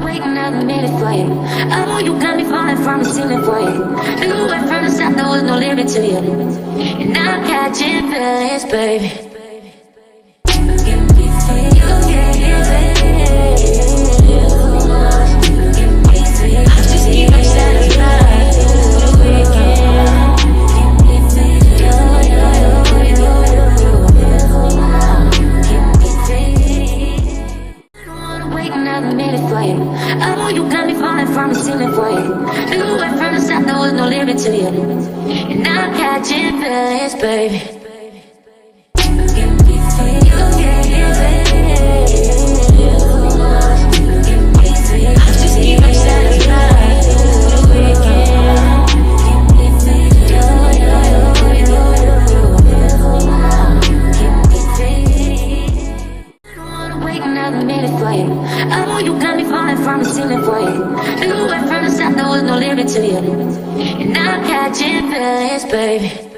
wait another minute for you. Oh, you got me falling from the ceiling for you. Knew it from the start, there was no limit to you. And I'm catching feelings, baby. Oh, you got me falling from the ceiling for you. Knew it from the start, there was no limit to you. And I'm catching feelings, baby. Oh, you got me falling from the ceiling for you. Knew it from the start, there was no limit to you. And I'm catching feelings, baby.